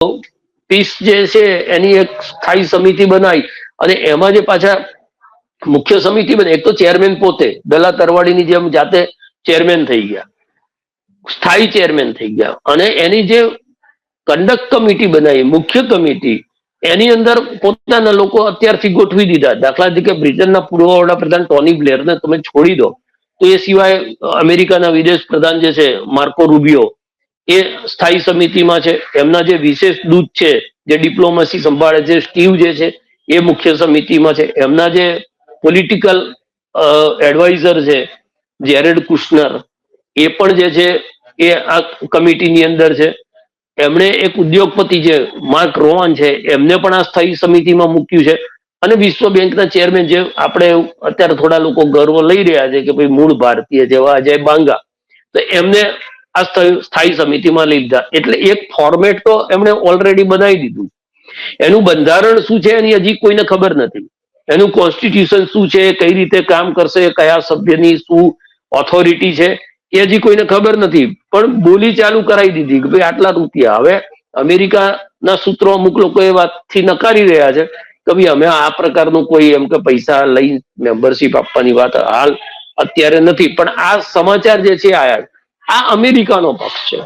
Piece જે છે એની એક સ્થાયી સમિતિ બનાવી અને એમાં જે પાછા મુખ્ય સમિતિ બને, એક તો ચેરમેન પોતે દલા તરવાડીની જેમ જાતે ચેરમેન થઈ ગયા, સ્થાયી ચેરમેન થઈ ગયા, અને એની જે કંડક્ટ કમિટી બનાવી મુખ્ય કમિટી, એની અંદર પોતાના લોકો અત્યારથી ગોઠવી દીધા. દાખલા તરીકે બ્રિટનના પૂર્વ વડાપ્રધાન ટોની બ્લેરને તમે છોડી દો, તો એ સિવાય અમેરિકાના વિદેશ પ્રધાન જે છે માર્કો રૂબિયો એ સ્થાયી સમિતિમાં છે. એમના જે વિશેષ દૂત છે જે ડિપ્લોમસી સંભાળે છે સ્ટીવ જે છે એ મુખ્ય સમિતિમાં છે. એમના જે પોલિટિકલ એડવાઇઝર છે જેરેડ કુશનર એ પણ જે છે એ આ કમિટીની અંદર છે. એમણે એક ઉદ્યોગપતિ છે માર્ક રોવાન છે, એમને પણ આ સ્થાયી સમિતિમાં મૂક્યું છે. અને વિશ્વ બેંકના ચેરમેન જે આપણે અત્યારે થોડા લોકો ગર્વ લઈ રહ્યા છે કે ભાઈ મૂળ ભારતીય જેવા અજય બાંગા, તો એમને આ સ્થાયી સમિતિમાં લઈ લીધા. એટલે એક ફોર્મેટ તો એમણે ઓલરેડી બનાવી દીધું. એનું બંધારણ શું છે એની હજી કોઈને ખબર નથી. એનું કોન્સ્ટિટ્યુશન શું છે, કઈ રીતે કામ કરશે, કયા સભ્યની શું ઓથોરિટી છે એ હજી કોઈને ખબર નથી. પણ બોલી ચાલુ કરાવી દીધી કે ભાઈ આટલા રૂપિયા. હવે અમેરિકાના સૂત્રો અમુક લોકો એ વાતથી નકારી રહ્યા છે કે ભાઈ અમે આ પ્રકારનું કોઈ એમ કે પૈસા લઈ મેમ્બરશીપ આપવાની વાત હાલ અત્યારે નથી. પણ આ સમાચાર જે છે આ અમેરિકાનો પક્ષ છે.